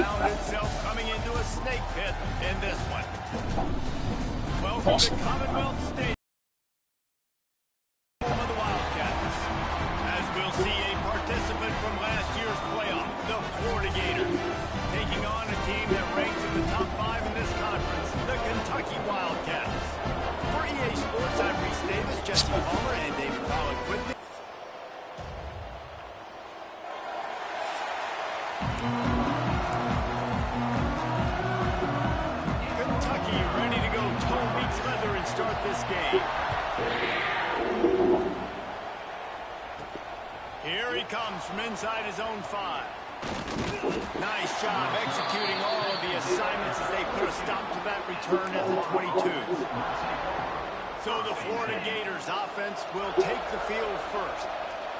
found itself coming into a snake pit in this one. Welcome to Commonwealth Stadium of the Wildcats. As we'll see a participant from last year's playoff, the Florida Gators, taking on a team that ranks in the top 5 in this conference, the Kentucky Wildcats. For EA Sports, I'm Reese Davis, Jesse Palmer, and David Pollock with me. Kentucky ready to go toe beats leather and start this game. Here he comes from inside his own 5. Nice job executing all of the assignments as they put a stop to that return at the 22. So the Florida Gators offense will take the field first.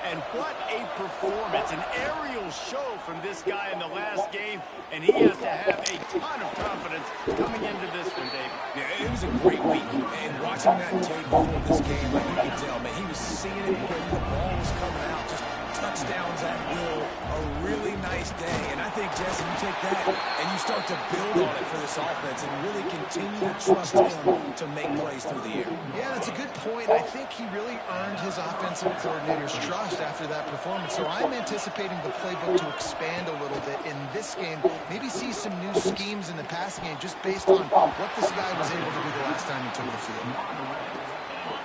And what a performance, an aerial show from this guy in the last game, and he has to have a ton of confidence coming into this one, David. Yeah, it was a great week, and watching that tape before this game, like you could tell, man, he was seeing it when the ball was coming out, just touchdowns at will, a really nice day. And I think, Jesse, you take that and you start to build on it for this offense and really continue to trust him to make plays through the air. Yeah, that's a good point. I think he really earned his offensive coordinator's trust after that performance. So I'm anticipating the playbook to expand a little bit in this game, maybe see some new schemes in the passing game just based on what this guy was able to do the last time he took the field.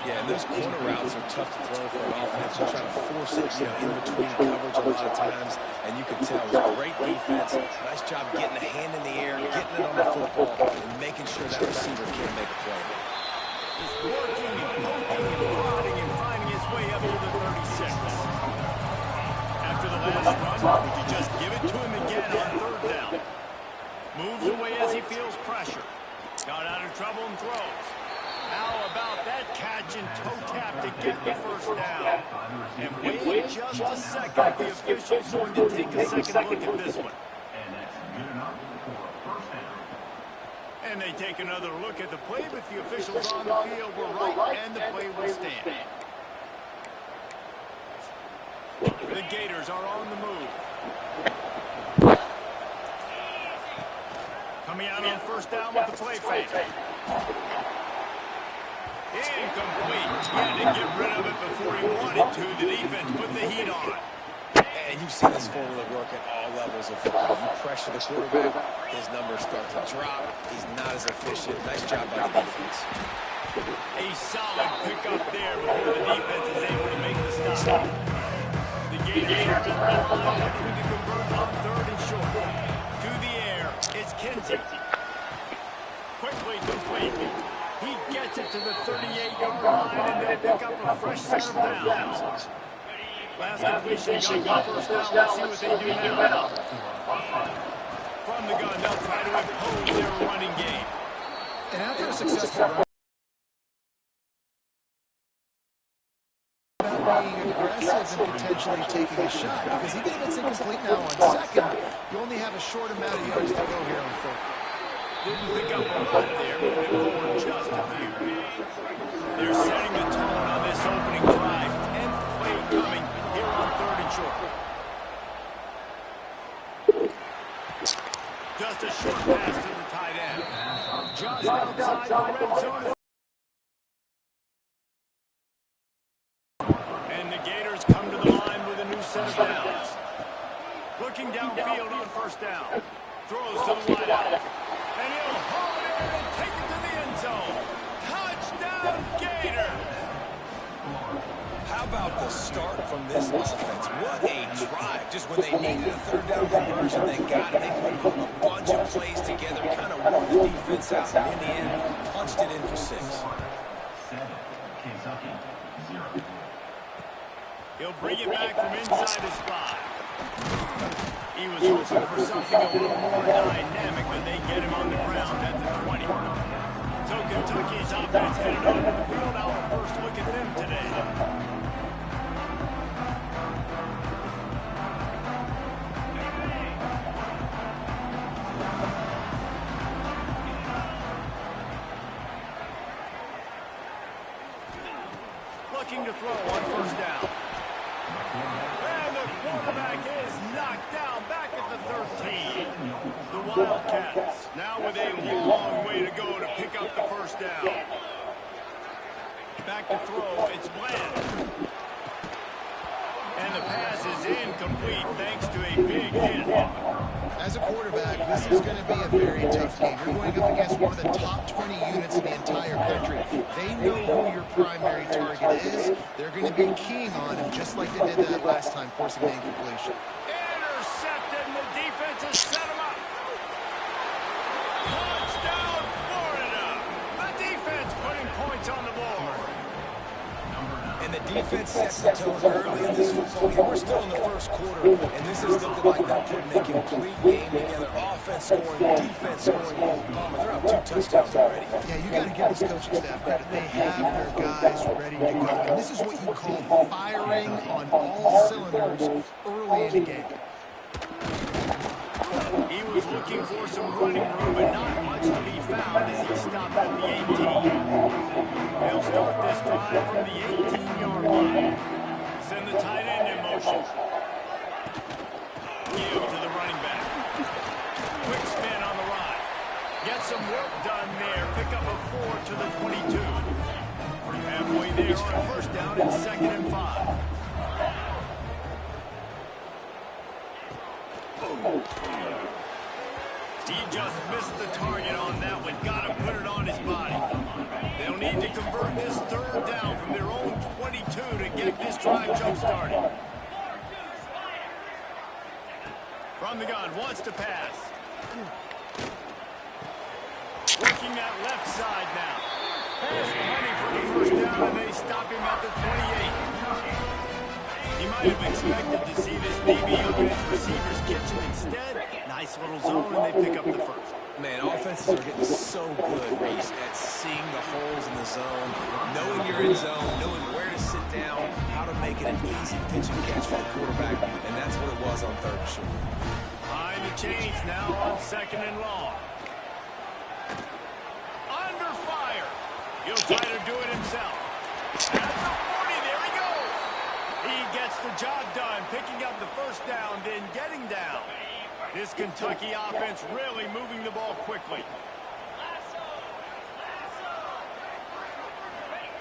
Yeah, and those corner routes are tough to throw for an offense. You try to force it, in between coverage a lot of times, and you can tell it was great defense. Nice job getting a hand in the air, getting it on the football, and making sure that receiver can't make a play. He's working and poking and prodding and finding his way up to the 36. After the last run, would you just give it to him again on 3rd down? Moves away as he feels pressure. Got out of trouble and throws. How about that catch and toe tap to get the 1st down? And wait just a second. The official's going to take a second look at this one. And they take another look at the play, but the officials on the field were right, and the play will stand. The Gators are on the move. Coming out on 1st down with the play fake. Incomplete. He had to get rid of it before he wanted to. The defense put the heat on. And you've seen this formula work at all levels of football. You pressure the quarterback, his numbers start to drop. He's not as efficient. Nice job by the defense. A solid pickup there before the defense is able to make the stop. The Gators are on the line looking to convert on 3rd and short. To the air, it's Kinsey. Quickly complete. He gets it to the 38-yard line, and they'll pick up a fresh set of downs. Last completion got the 1st down. Let's see what they do now. From the gun, they'll try to impose their running game. And after a successful run, being aggressive and potentially taking a shot, because even if it's incomplete now on 2nd, you only have a short amount of yards to go here on 3rd. Didn't pick up a lot there, but forward just a few. They're setting the tone on this opening drive. 10th play coming here on 3rd and short. Just a short pass to the tight end. Just outside the red zone. And the Gators come to the line with a new set of downs. Looking downfield on 1st down. Throws to the wideout. And he'll haul it in and take it to the end zone. Touchdown, Gators! How about the start from this offense? What a drive. Just when they needed a 3rd down conversion, they got it. They put a bunch of plays together, kind of wore the defense out, and in the end, punched it in for 6. He'll bring it back from inside his 5. He was hoping for something a little more dynamic, but they get him on the ground at the 20. So Kentucky's offense headed onto the field. Our first look at them today. Looking to throw on 1st down. And the quarterback is knocked down back at the 13. The Wildcats now with a long way to go to pick up the first down. Back to throw, it's Bland. And the pass is incomplete thanks to a big hit. As a quarterback, this is going to be a very tough game. You're going up against one of the top 20 units in the entire country. They know who your primary target is. They're going to be keying on him just like they did that last time, forcing an incompletion. Intercepted, and the defense has set him up. Touchdown, Florida. The defense putting points on the board. And the defense sets the tone early in this football game. We're still in the first quarter, and this is looking like they're putting a complete game together. Offense scoring, defense scoring. They're up 2 touchdowns already. Yeah, you got to give this coaching staff credit. They have their guys ready to go. And this is what you call firing on all cylinders early in the game. He was looking for some running room, but not much to be found as he stopped at the 18. They'll start this drive from the 18-yard line. Send the tight end in motion. Give to the running back. Quick spin on the ride. Get some work done there. Pick up a 4 to the 22. Halfway there on a first down and 2nd and 5. He just missed the target on that one. Got to put it on his body. They'll need to convert this 3rd down from their own 22 to get this drive jump-started. From the gun, wants to pass. Working that left side now. Pass running for the first down, and they stop him at the 28. He might have expected to see this DB up in his receiver's kitchen. Instead, nice little zone, and they pick up the first. Man, offenses are getting so good, Reese, at seeing the holes in the zone, knowing you're in zone, knowing where to sit down, how to make it an easy pitch and catch for the quarterback, and that's what it was on 3rd and short. Behind the chains now on 2nd and long. Under fire. He'll try to do it himself. At the 40, there he goes. He gets the job done, picking up the first down, then getting down. This Kentucky offense really moving the ball quickly.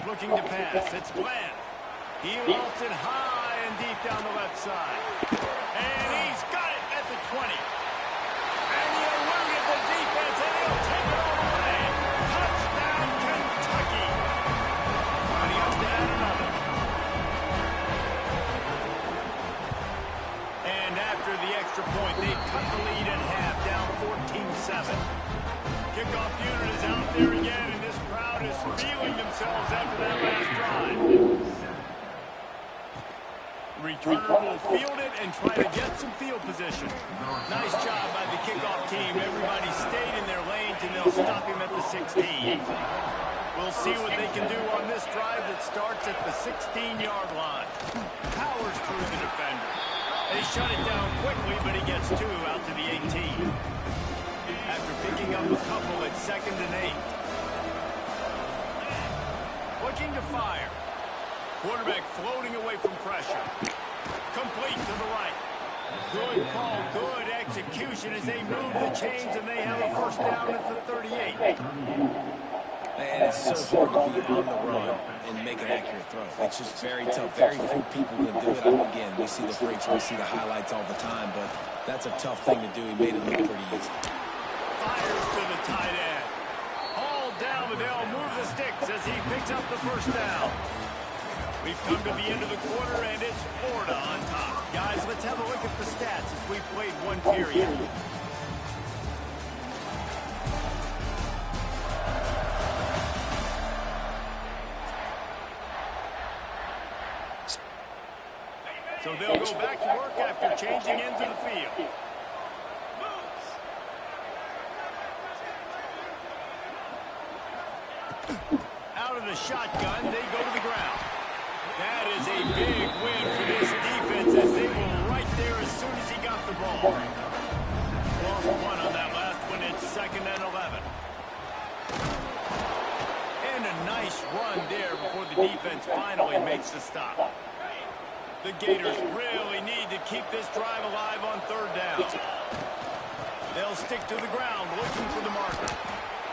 Looking to pass, it's Bland. He wants it high and deep down the left side. And he's got it at the 20. And he eluded the defense, and he'll take it all the way. Touchdown, Kentucky. Running up to add another. And after the extra point, they cut the lead in half, down 14-7. Kickoff unit is out there again, and this crowd is feeling themselves after that last drive. Returner will field it and try to get some field position. Nice job by the kickoff team. Everybody stayed in their lanes, and they'll stop him at the 16. We'll see what they can do on this drive that starts at the 16-yard line. Powers through the defender. They shut it down quickly, but he gets 2 out to the 18. After picking up a couple at 2nd and 8. Looking to fire. Quarterback floating away from pressure. Complete to the right. Good call, good execution as they move the chains, and they have a first down at the 38. And it's so hard to be on the run and make an accurate throw. It's just very tough. Very few people can do it. Again, we see the freaks, we see the highlights all the time, but that's a tough thing to do. He made it look pretty easy. Fires to the tight end. Hauled down, but they'll move the sticks as he picks up the first down. We've come to the end of the quarter, and it's Florida on top. Guys, let's have a look at the stats as we've played one period. So they'll go back to work after changing into the field. Out of the shotgun, they go to the ground. That is a big win for this defense as they were right there as soon as he got the ball. Lost 1 on that last one. It's 2nd and 11. And a nice run there before the defense finally makes the stop. The Gators really need to keep this drive alive on third down. They'll stick to the ground, looking for the marker.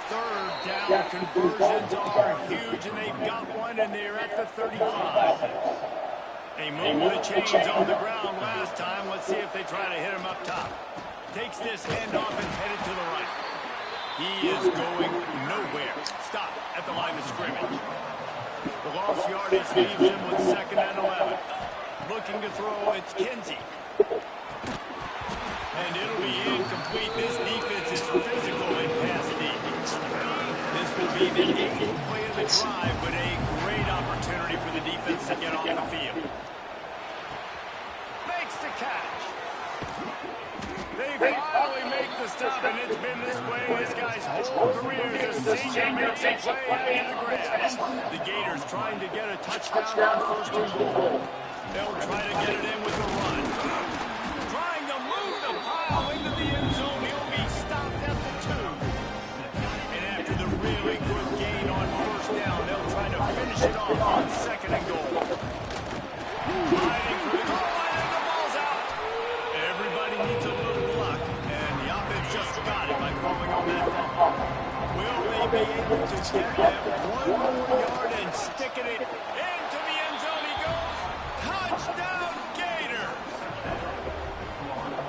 Third down conversions are huge, and they've got one, and they're at the 35. They moved the chains on the ground last time. Let's see if they try to hit him up top. Takes this handoff and headed to the right. He is going nowhere. Stop at the line of scrimmage. The lost yardage leaves him with 2nd and 11. Looking to throw, it's Kinsey. And it'll be incomplete. This defense is physical in pass deep. This will be the 8th play of the drive, but a great opportunity for the defense to get off the field. Makes the catch. They finally make the stop, and it's been this way this guy's whole career as a senior makes a play out of the grab. The Gators trying to get a touchdown on 1st and goal. They'll try to get it in with the run. Trying to move the pile into the end zone. He'll be stopped at the 2. And after the really good gain on 1st down, they'll try to finish it off on 2nd and goal. Hiding for the goal line, and the ball's out. Everybody needs a little luck, and the offense just got it by falling on that fumble. Will they be able to get that one more yard and sticking it into the end zone? He goes. Touchdown, Gator!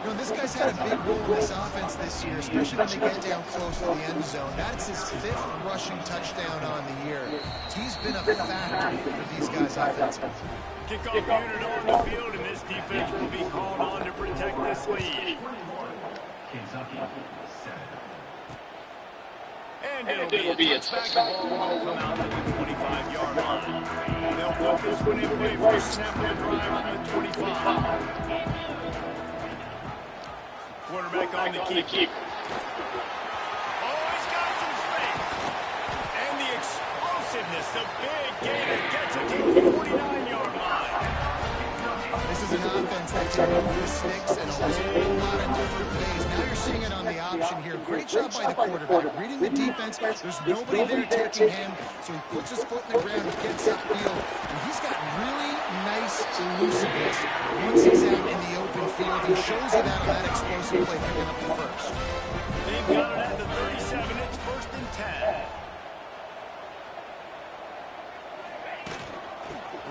You know, this guy's had a big role in this offense this year, especially when they get down close to the end zone. That's his 5th rushing touchdown on the year. He's been a factor for these guys offensively. Kickoff unit on the field, and this defense will be called on to protect this lead. And it'll be a touchback. The ball will come out to the 25-yard line. They'll put this one in play for a snap of the drive on the 25. Quarterback on the keep. Oh, he's got some space. And the explosiveness, the big Gator gets it to the 49-yard line. This is an offense that can move the sticks in a whole lot of different ways. Now you're seeing it on the option here. Great job by the quarterback. Reading the defense, there's nobody there taking him, so he puts his foot in the ground, he gets upfield, and he's got really nice elusiveness. Once he's out in the open field, he shows you that on that explosive play picking up the first. They've got it at the 37. It's 1st and 10.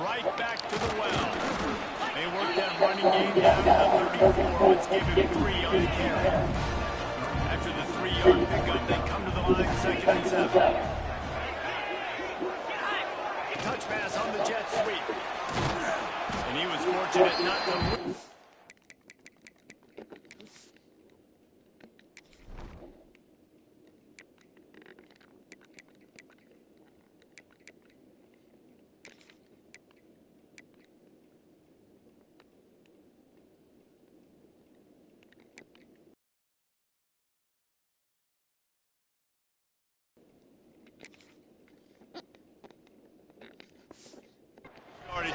Right back to the well. They work that running game down to the 34. Let's give him 3 on the carry. After the 3-yard pickup, they come to the line, 2nd and 7. Touch pass on the jet sweep. And he was fortunate not to move.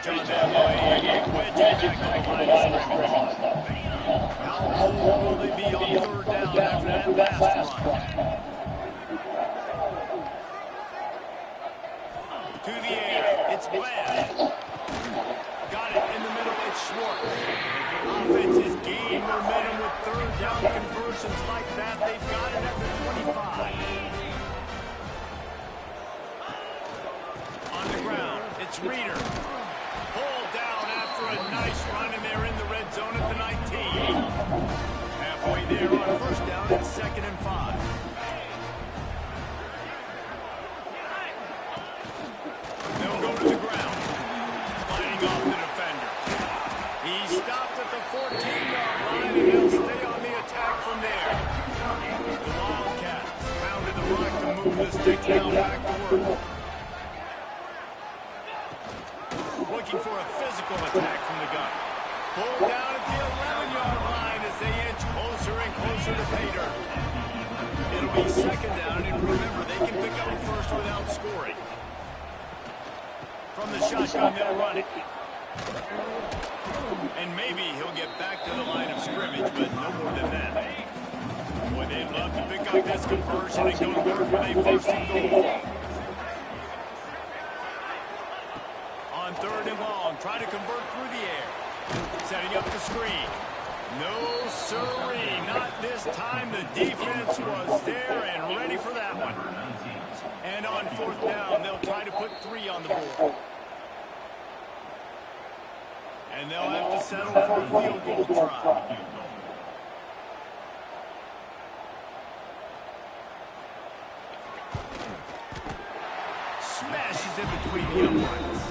On that way, wedge it back on the line of scrimmage. How old will they be on 3rd down after that last run? To the air, it's Bland. Got it in the middle, it's Schwartz. Offense has gained momentum with 3rd down conversions like that. They've got it at the 25. On the ground, it's Reeder. Pulled down after a nice run, and they're in the red zone at the 19. Halfway there on 1st down, it's 2nd and 5. They'll go to the ground. Fighting off the defender. He stopped at the 14-yard line, and he'll stay on the attack from there. The Wildcats pounded the rock to move the sticks now back to work. Looking for a physical attack from the gun. Pulled down at the 11-yard line as they inch closer and closer to pay dirt. It'll be 2nd down, and remember, they can pick up a first without scoring. From the shotgun, they'll run it. And maybe he'll get back to the line of scrimmage, but no more than that. Boy, they'd love to pick up this conversion and go to work with a 1st and goal. On 3rd and long, try to convert through the air. Setting setting up the screen. No, sirree, not this time. The defense was there and ready for that one. And on fourth down, they'll try to put 3 on the board. And they'll have to settle for a field goal try. Smashes in between the uprights.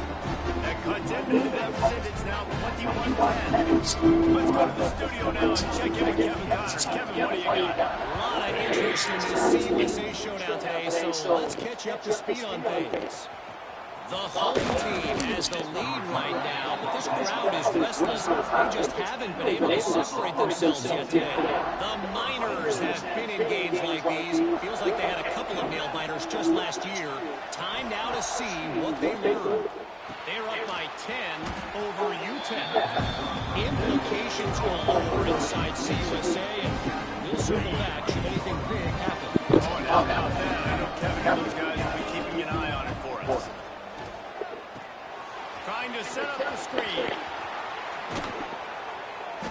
That cuts into the deficit. It's now 21-10. Let's go to the studio now and check in with Kevin Connors. Kevin, what do you got? A lot of interest in this CUSA showdown today, so let's catch you up to speed on things. The home team has the lead right now, but this crowd is restless. They just haven't been able to separate themselves yet today. The Miners have been in games like these. Feels like they had a couple of nail-biters just last year. Time now to see what they learn. They're up by 10 over UTEP. Implications galore inside CUSA, and we'll circle back should anything big happen. Oh, and how about that? I know Kevin and those guys will be keeping an eye on it for us. Trying to set up the screen.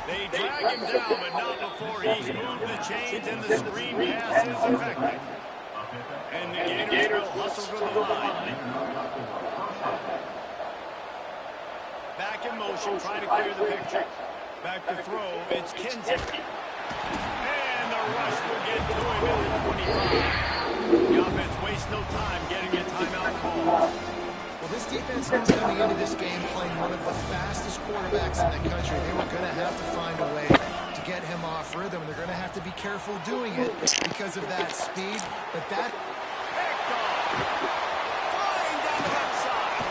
They drag him down, but not before he's moved the chains, and the screen pass is effective. And the Gators will hustle to the line. Back in motion, trying to clear the picture. Back to throw, it's Kinsey. And the rush will get to him at the 25. The offense wastes no time getting a timeout call. Well, this defense was coming into this game playing one of the fastest quarterbacks in the country. They were going to have to find a way to get him off rhythm. They're going to have to be careful doing it because of that speed. But that... Flying down the left side.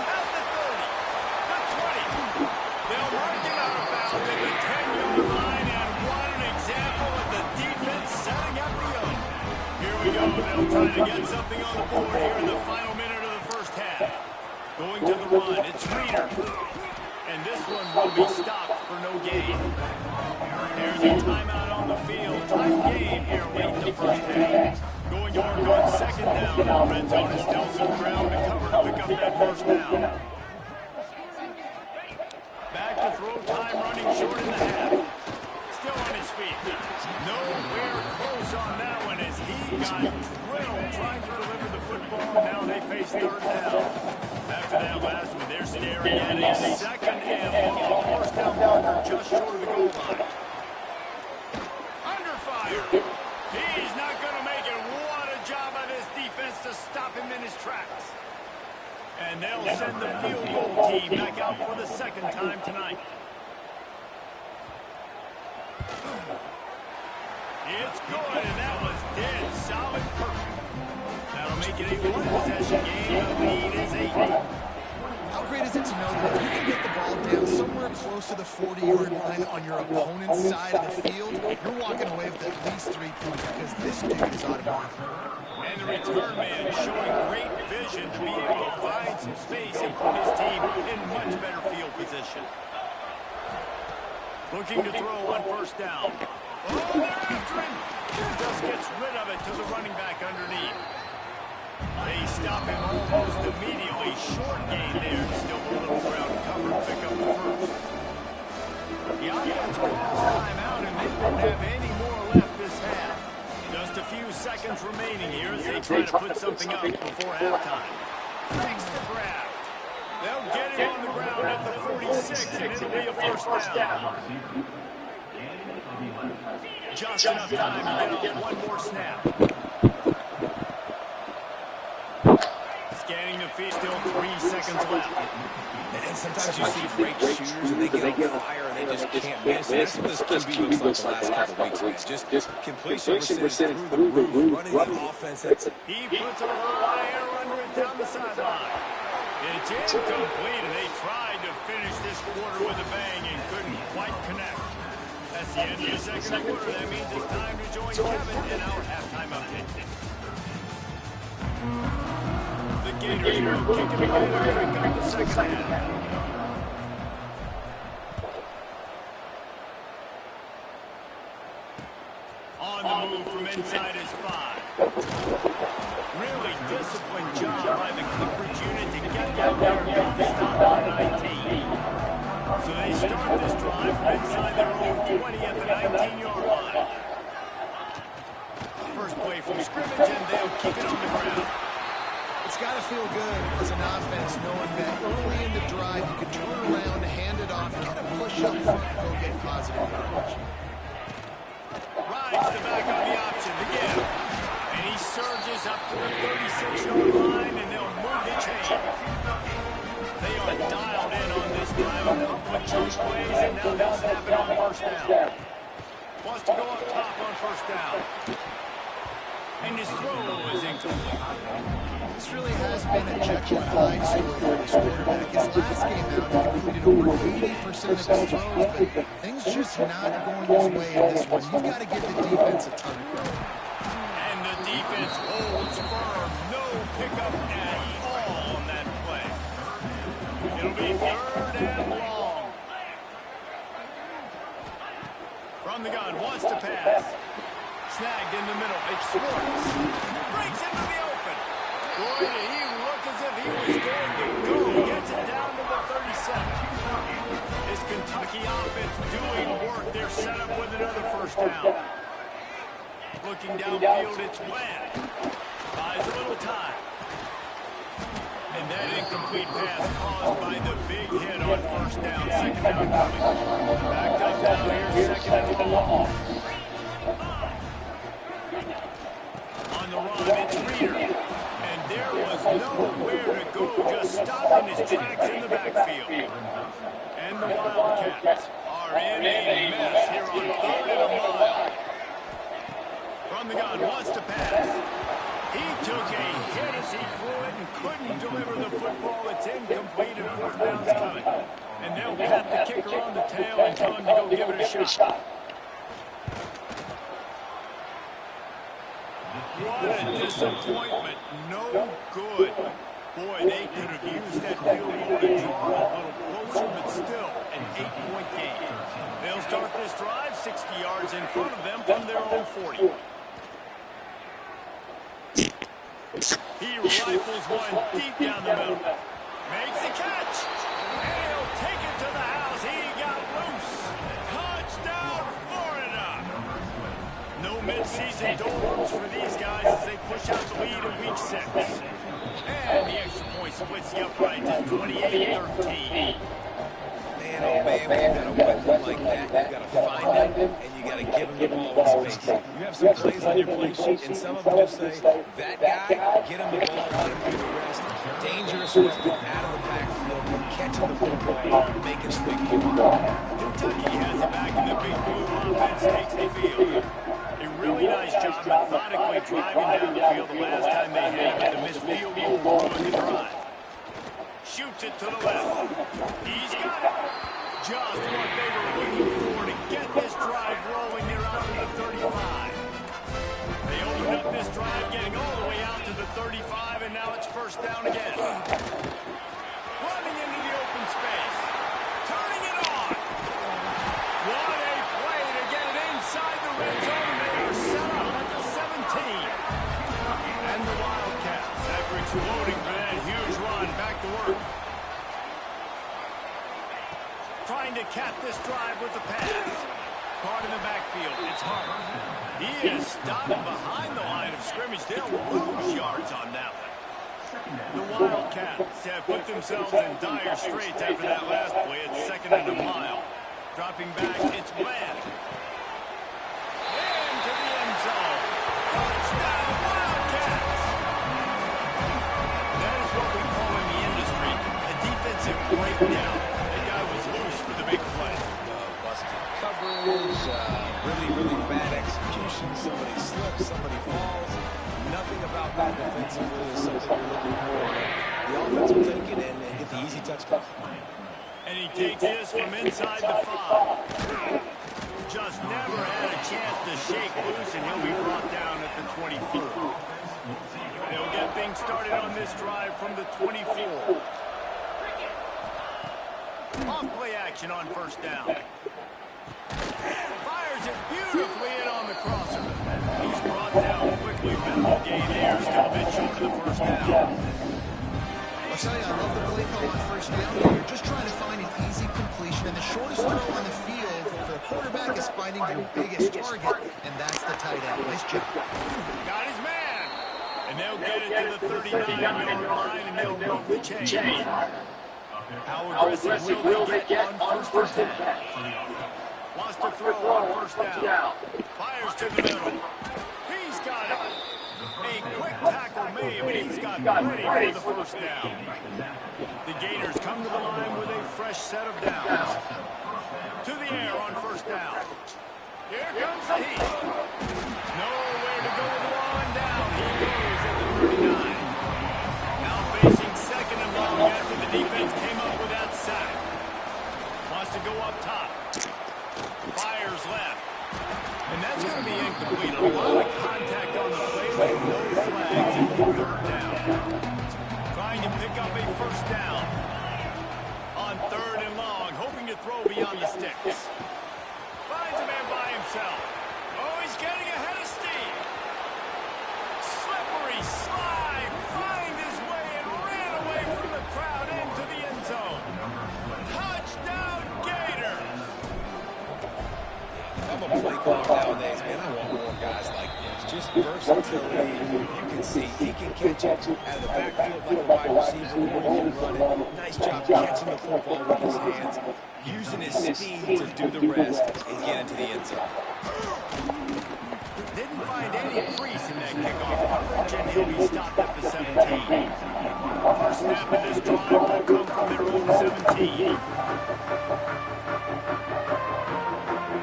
Out the 30. The 20. They'll mark him out of bounds at the 10-yard line, and what an example of the defense setting up the own. Here we go. They'll try to get something on the board here in the final minute of the first half. Going to the run, it's Reeder. And this one will be stopped for no gain. There's a timeout on the field. Tight game here late in the first half. Going to work on second down. The red zone is still some ground to cover to pick up that first down. Back to throw time, running short in the half. Still on his feet. Nowhere close on that one as he got drilled trying to deliver the football. Now they face third down. After that last one, they're staring at a second and long. First down marker just short of the goal line. Under fire. He's not going to make it. What a job by this defense to stop him in his tracks. And they'll send the field goal team back out for the second time tonight. It's good, and that was dead solid perfect. That'll make it a one-possession game. The lead is 8. How great is it to know that if you can get the ball down somewhere close to the 40-yard line on your opponent's side of the field, you're walking away with at least 3 points because this dude is automatic. And the return man showing great vision to be able to find some space and put his team in much better field position. Looking to throw on first down. Oh, they're after him. Just gets rid of it to the running back underneath. They stop him almost immediately. Short gain there. Still a little ground cover to pick up the first. The offense calls timeout, and they won't have any more left this half. Just a few seconds remaining here as they try to put something up before halftime. Makes the grab. They'll get him on the ground at the 46, and it'll be a first down. Just enough time to get off one more snap. Scanning the field, still 3 seconds left. And sometimes you see great shooters and they get on fire and they just can't miss. And that's what this QB looks like the last couple weeks, man. Just completion percentage through the roof, running the offense. He puts a high air under it down the sideline. It's incomplete, and they tried to finish this quarter with a bang and couldn't quite connect. That's the end of the second quarter. That means it's time to join Kevin in our halftime update. The Gators will kick it together and pick up the second half. On the move from inside his 5. Really disciplined job by the Clippers unit to get down there and get the stop on 19. So they start this drive from inside their own 20 at the 19-yard line. First play from scrimmage, and they'll keep it on the ground. It's got to feel good as an offense knowing that early in the drive you can turn around, hand it off, get a push up front, and go get positive yardage. Rides the back on the option to give. And he surges up to the 36-yard line, and they'll move the chain. They are dialed in on this drive. A couple of chunk plays, and now they'll snap it on first down. Wants to go up top on first down. And his throw is incomplete. This really has been a Jekyll and Hyde story for this quarterback. His last game out, he completed over 80% of his throws, but things just not going his way in this one. You've got to give the defense a ton of credit. And the defense holds firm. No pickup at all on that play. It'll be 3rd and long. From the gun, wants to pass. Snagged in the middle. It's Schwartz. Breaks into the open. Boy, he looked as if he was going to go. Gets it down to the 37. This Kentucky offense doing work. They're set up with another first down. Looking downfield, it's Bland. Buys a little time. And that incomplete pass caused by the big hit on first down. Second down coming. Backed up down here, second and long. On the run, it's Reader. And there was nowhere to go, just stopping his tracks in the backfield. And the Wildcats are in a mess here on 3rd and a mile. From the gun, wants to pass. He took a hit as he threw it and couldn't deliver the football. It's incomplete and fourth down's coming. And they'll pat the kicker on the tail and tell him to go give it a shot. What a disappointment. No good. Boy, they could have used that field goal to draw it a little closer, but still an 8-point game. They'll start this drive 60 yards in front of them from their own 40. He rifles one deep down the middle. Makes the catch. And he'll take it to the house. He got loose. Touchdown, Florida. No midseason doldrums for these guys as they push out the lead in week 6. And the extra point splits the upright to 28-13. Man, oh man, when you got a weapon like that, you got to find him, and you got to give him the ball in space. You have some plays on your play sheet, and some of them just say, that guy, get him the ball, let him do the rest. Dangerous weapon out of the backfield, catching the football, making some big plays. Kentucky has it back in the big blue offense, takes the field. A really nice job methodically driving down the field the last time they had it, but the missed field goal ruined the drive. Shoots it to the left. He's got it. Just what they were looking for to get this drive rolling. They're out to the 35. They opened up this drive, getting all the way out to the 35, and now it's first down again. Running into the open space. Turning it on. What a play to get it inside the red zone. They are set up at the 17. And the Wildcats, after exploding for that huge run, back to work. Trying to cap this drive with the pass. Caught in the backfield. It's Hart. He is stopped behind the line of scrimmage. They'll lose yards on that one. The Wildcats have put themselves in dire straits after that last play. It's 2nd and a mile. Dropping back, it's Bland. Into the end zone. Touchdown, Wildcats! That is what we call in the industry a defensive breakdown. That guy was loose for the big play. Busted coverage, really bad execution. Somebody slips, somebody falls. Nothing about that defensively is something you're looking for. The offense will take it in and get the easy touchdown. And he takes this from inside the 5. Just never had a chance to shake loose, and he'll be brought down at the 24. They'll get things started on this drive from the 24. Off-play action on first down. Fires it beautifully in on the crosser. He's brought down quickly. Minimal gain there. Still a bit short of the first down. A tell you, I love the play call on first down. You're just trying to find an easy completion, and the shortest throw on the field for the quarterback is finding your biggest target, and that's the tight end. Nice job. Got his man. And they'll get it to the 39-yard line, and they'll move the chains. How aggressive will they get on first and 10? Wants to throw on first down. Fires to the middle. He's got it. A quick tackle made, but he's got plenty for the first down. The Gators come to the line with a fresh set of downs. To the air on first down. Here comes the heat. Nowhere to go with one down. He goes at the 39. Now facing second and long after the defense came up with that sack. Wants to go up top. Fires left. And that's going to be incomplete. A lot of contact on the play with no flags and third down. Trying to pick up a first down. On third and long, hoping to throw beyond the sticks. Finds a man by himself. Oh, he's getting ahead of steam. Slippery slide. Find his way and ran away from the crowd into the end zone. Touchdown, Gators. I'm a play caller nowadays, man. I want more guys like this. Just versatility. You can see he can catch it out of the backfield like a wide receiver or he can run it. Nice job catching the football with his hands, using his speed to do the rest and get into the end zone. Didn't find any crease in that kickoff coverage, and he'll be stopped at the 17. First snap of this drive will come from their own 17.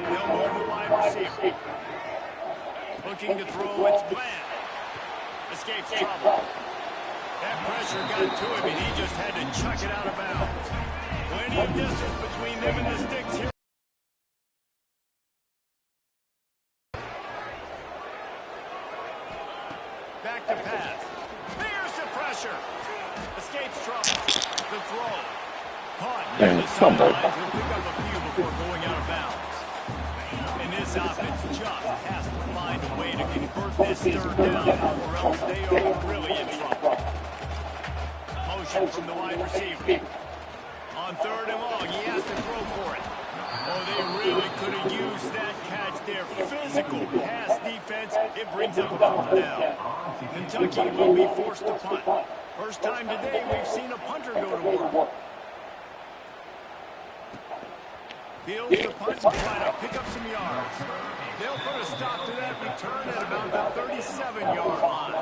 They'll move the wide receiver. Looking to throw, it's Bland. Escapes trouble. That pressure got to him, and he just had to chuck it out of bounds. Plenty of distance between them and the sticks here. Back to pass. There's the pressure. Escapes trouble. The throw. Caught. And the sidelines will pick up a few before going out of bounds. And this offense just has to find a way to convert this third down, or else they are really in trouble. Motion from the wide receiver. On third and long, he has to throw for it. Oh, they really could have used that catch there. Physical pass defense. It brings up a fourth down. Kentucky will be forced to punt. First time today we've seen a punter go to work. Fields the punt and try to pick up some yards. They'll put a stop to that return at about the 37-yard line.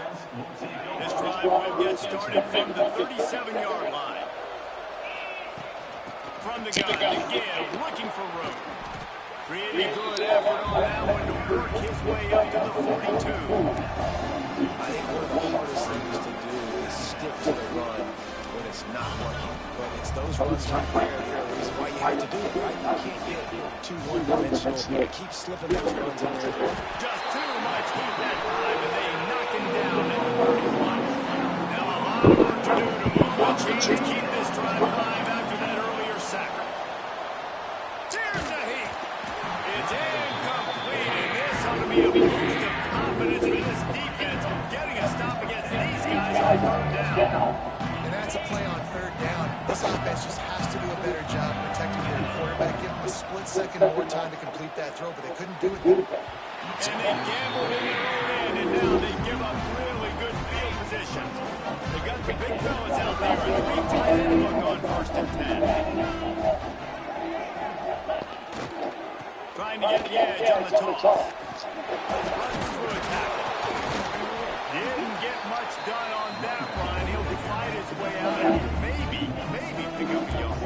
This drive will get started from the 37-yard line. From the gun, again, looking for room. Pretty good effort on that one to work his way up to the 42. I think one of the hardest things to do is stick to the run when it's not working. But it's those runs right there that are the reason why you have to do it, right? You can't get too one-dimensional. Keep slipping those runs in there. Just too much heat that time, and they knock him down at the 31. Now a lot of work to do to move the chains, keep this drive alive after that earlier sack. There's the heat. It's incomplete, and this ought to be a boost of confidence for this defense. Getting a stop against these guys on third down. And that's a play on third down. This offense just has to do a better job protecting their quarterback. Give them a split second more time to complete that throw, but they couldn't do it. And they gambled in their own end, and now they give up really good field position. They got the big fellas out there, and the big tight end look on first and 10. Trying to get the edge on the toss. Runs through a tackle. Didn't get much done on that run. He'll fight his way out and maybe pick up a yard.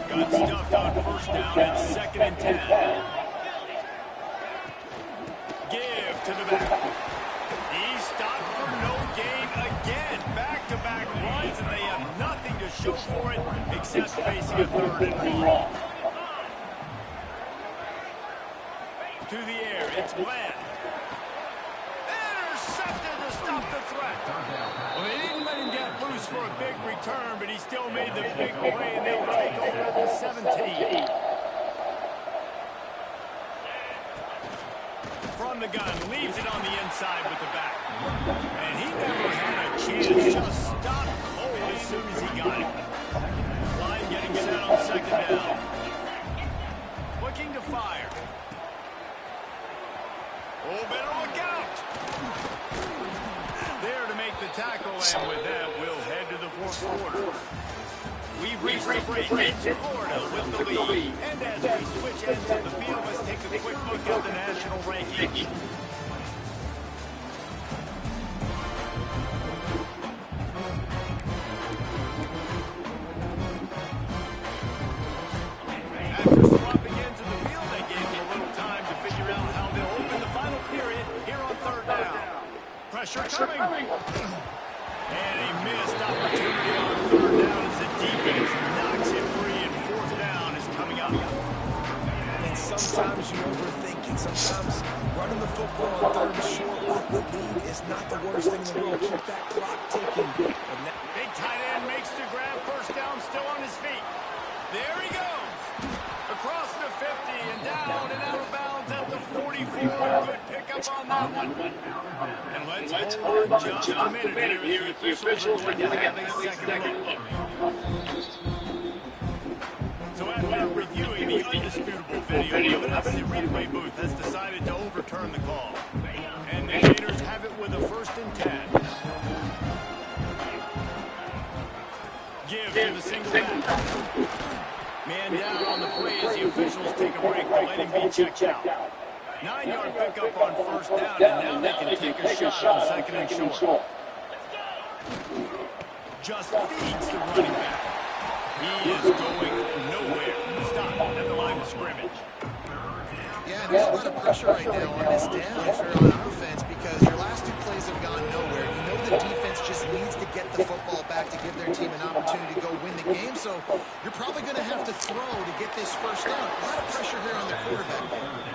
Got stuffed on first down and second and 10. Give to the back. He's stopped for no gain again. Back-to-back runs, and they have nothing to show for it except facing a third and long. To the air, it's Bland. Intercepted to stop the threat. Well, they didn't let him get loose for a big return, but he still made the big play, and they'll take over at the 17. From the gun, leaves it on the inside with the back. And he never had a chance, just stopped cold as soon as he got it. Line getting set on second down. Looking to fire. Oh, better look out. There to make the tackle, and with that, we'll head to the fourth quarter. We've reached the break. It's Florida with the lead. And as we switch ends of the field, let's take a quick look at the national rankings. After swapping ends of the field, they gave them a little time to figure out how they'll open the final period here on third down. Pressure coming. And a missed opportunity on third down as the defense knocks it free, and fourth down is coming up. And sometimes you overthink it. Sometimes running the football on third and short with the lead is not the worst thing in the world. Keep that clock ticking. Big tight end makes the grab, first down, still on his feet. There he goes. Across the 50 and down and out of bounds at the 44. Good pickup on that one. And let's hold on just a minute here as the officials are going to have a second look. So after reviewing the undisputable video evidence, the replay booth has decided to overturn the call. And the Gators have it with a 1st and 10. Give to the single back. Man down on the play as the officials take a break to let him be checked out. 9-yard pickup on first down, and now they can take a shot on second and short. Just feeds the running back. He is going nowhere. Stop at the line of scrimmage. Yeah, and there's a lot of pressure right now on this down if you're on offense because your last 2 plays have gone nowhere. You know the defense just needs to get the football back to give their team an opportunity to go win the game, so you're probably going to have to throw to get this first down. A lot of pressure here on the quarterback.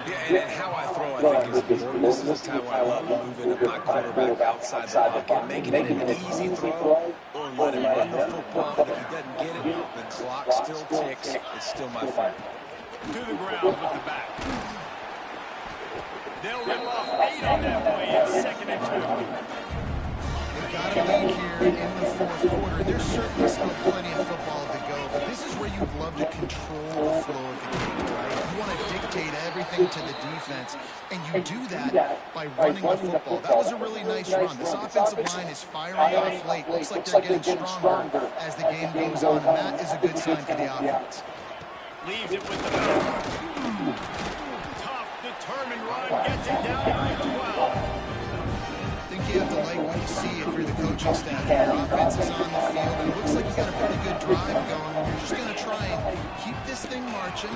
Yeah, and how I throw, I think, is important. This is the time where I love moving my quarterback outside the pocket, making it an easy throw, or let him run the football. But if he doesn't get it, the clock still ticks. It's still my fault. To the ground with the back. They'll rip off 8 on that play. It's 2nd and 2. They've got a lead here in the fourth quarter. There's certainly still plenty of football to go, but this is where you'd love to control the flow of the game, right? You want to dictate everything to the defense, and you do that by running the football. That was a really nice run. This offensive line is firing off late. Looks like they're getting stronger as the game goes on, and that is a good sign for the offense. Leaves it with the back. Tough, determined run. Gets it down by 12. I think you have to like what you see if you're the coaching staff. Your offense is on the field, and it looks like you got a pretty good drive going. You're just going to try and keep this thing marching,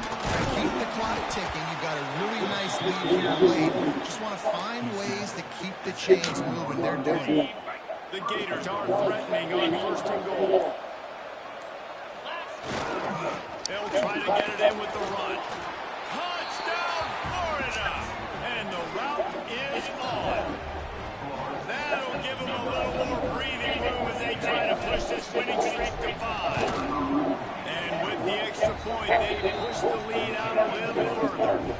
keep the clock ticking. You've got a really nice lead here late. Just want to find ways to keep the chains moving. They're doing it. The Gators are threatening on 1st and goal. They'll try to get it in with the run. Touchdown, Florida! And the route is on. That'll give them a little more breathing room as they try to push this winning streak to 5. And with the extra point, they can push the lead out a little further.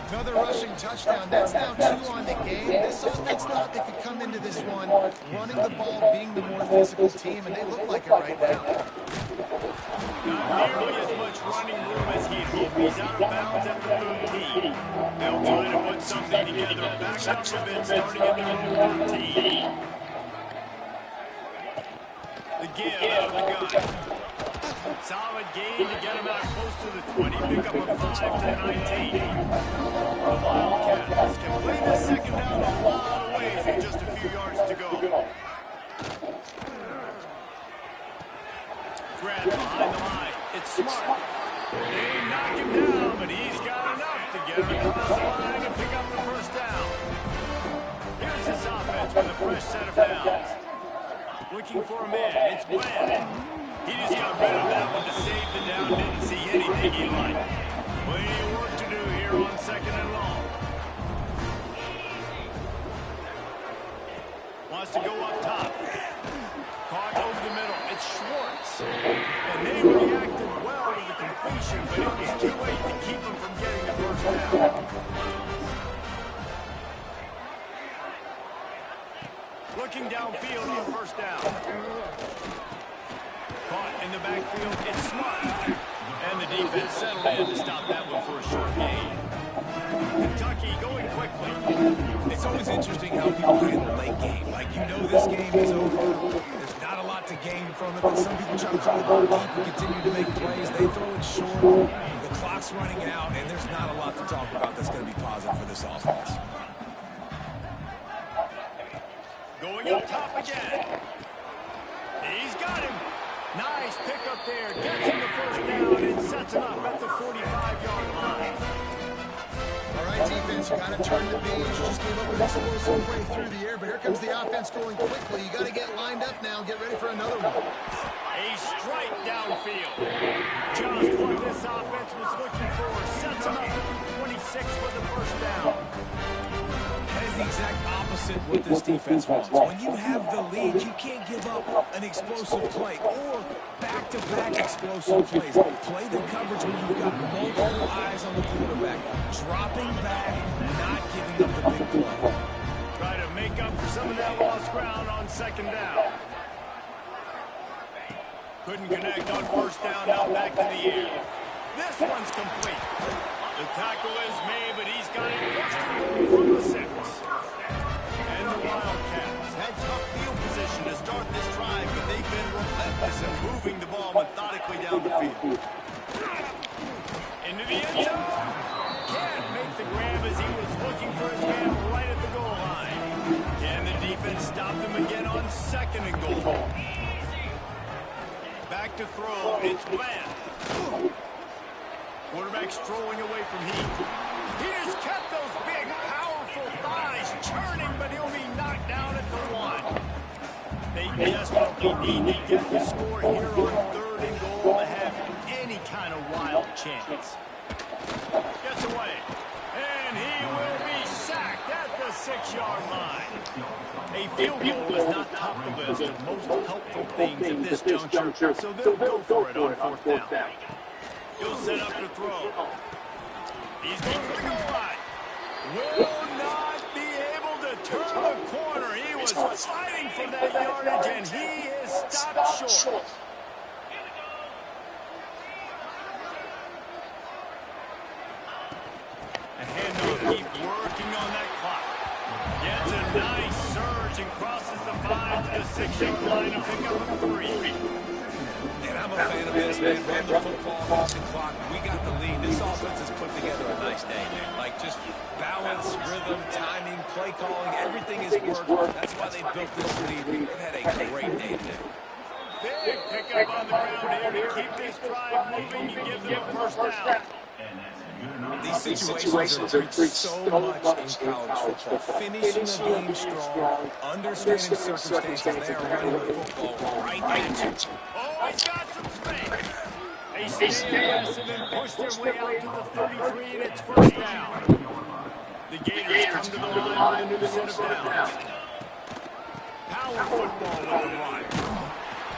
Another rushing touchdown. That's now 2 on the game. This offense thought they could come into this one running the ball, being the more physical team, and they look like it right now. Not nearly as much running room as he'd hoped. He's out of bounds at the 13. They'll try to put something together. Back up a bit, starting at their own 13. The give out of the gun. Solid gain to get him out close to the 20. Pick up a 5 to 19. The Wildcats can play this second down a lot of ways with just a few yards to go. Grab behind the line. It's smart. They knock him down, but he's got enough to get him across the line and pick up the first down. Here's his offense with a fresh set of downs. Looking for a man. It's Bland. He just got rid of that one to save the down. Didn't see anything he liked. Plenty of work to do here on 2nd and long. Wants to go up top. Caught over the middle. It's Schwartz. And they reacted well to the completion, but it was too late to keep him from getting the first down. Looking downfield on first down. Caught in the backfield. It's smart. And the defense settled in to stop that one for a short gain. Kentucky going quickly. It's always interesting how people handle late game. Like, you know this game is over. There's not a lot to gain from it, but some people try to throw the ball deep and continue to make plays. They throw it short. The clock's running out, and there's not a lot to talk about that's going to be positive for this offense. Going up top again. He's got him. Nice pickup there. Gets him the first down and sets him up at the 45-yard line. All right, defense, you got to turn the page. Just gave up an explosive play through the air, but here comes the offense going quickly. You got to get lined up now and get ready for another one. A strike downfield. Just what this offense was looking for. Sets him up at 26 for the first down. That is the exact opposite what this defense wants. When you have the lead, you can't give up an explosive play or back-to-back explosive plays. Play the coverage when you've got multiple eyes on the quarterback. Dropping back, not giving up the big play. Try to make up for some of that lost ground on second down. Couldn't connect on first down, now back to the air. This one's complete. The tackle is made, but he's got it first and goal from the 6. And the Wildcats had tough field position to start this drive, but they've been relentless in moving the ball methodically down the field. Into the end zone. Can't make the grab as he was looking for his man right at the goal line. Can the defense stop him again on second and goal? Back to throw. It's Bland. Quarterback strolling away from Heat. He has kept those big, powerful thighs churning, but he'll be knocked down at the 1. They desperately need to get the score here on third and goal to have any kind of wild chance. Gets away. And he will be sacked at the 6-yard line. A field goal does not top the list of most helpful things at this juncture, so they'll go for it on fourth down. He'll set up to throw. He's going for the goal line. Will not be able to turn the corner. He was fighting for that yardage, and he is stopped short. A handoff, keep working on that clock. Gets a nice surge and crosses the 5 to the 6-yard line to pick up a 3. And I'm a fan of this, man. Run the football, watch the clock. We got the lead. This offense has put together a nice day, man. Like, just balance, rhythm, timing, play calling, everything has worked. That's why they built this lead. They've had a great day today. Big pickup on the ground here to keep this drive moving and give them a first down. These situations are preached so much in college football. Finishing a game strong, understanding circumstances, they are running the football right at you. Oh, he's got some space. They stay aggressive and push their way out to the 33, and it's first down. The Gators come to the line with a new set of downs. Power football with the run.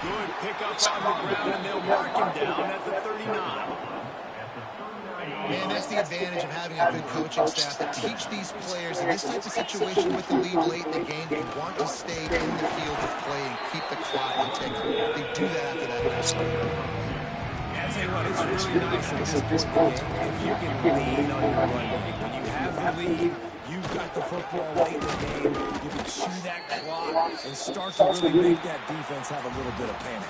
Good pickup on the ground, and they'll mark him down at the 39. Man, that's the advantage of having a good coaching staff to teach these players in this type of situation with the lead late in the game. They want to stay in the field of play and keep the clock on ticking. They do that after that pass. Yeah, I tell you what, it's really nice at this point in the game if you can lean on your run game. When you have the lead, you've got the football late in the game, you can chew that clock and start to really make that defense have a little bit of panic.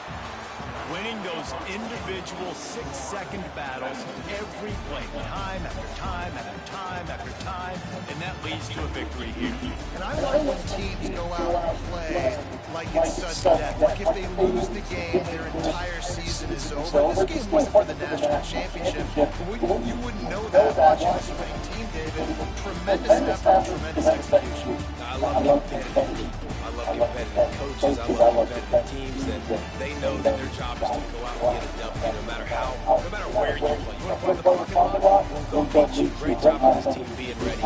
Winning those individual 6-second battles every play, time after time after time after time, and that leads to a victory here. And I like when teams go out and play like it's sudden death. Like if they lose the game, their entire season is over. This game wasn't for the national championship. You wouldn't know that watching this winning team, David. Tremendous effort, tremendous execution. I love competitive. I love competitive coaches. I love competitive teams that they know that their job is to go out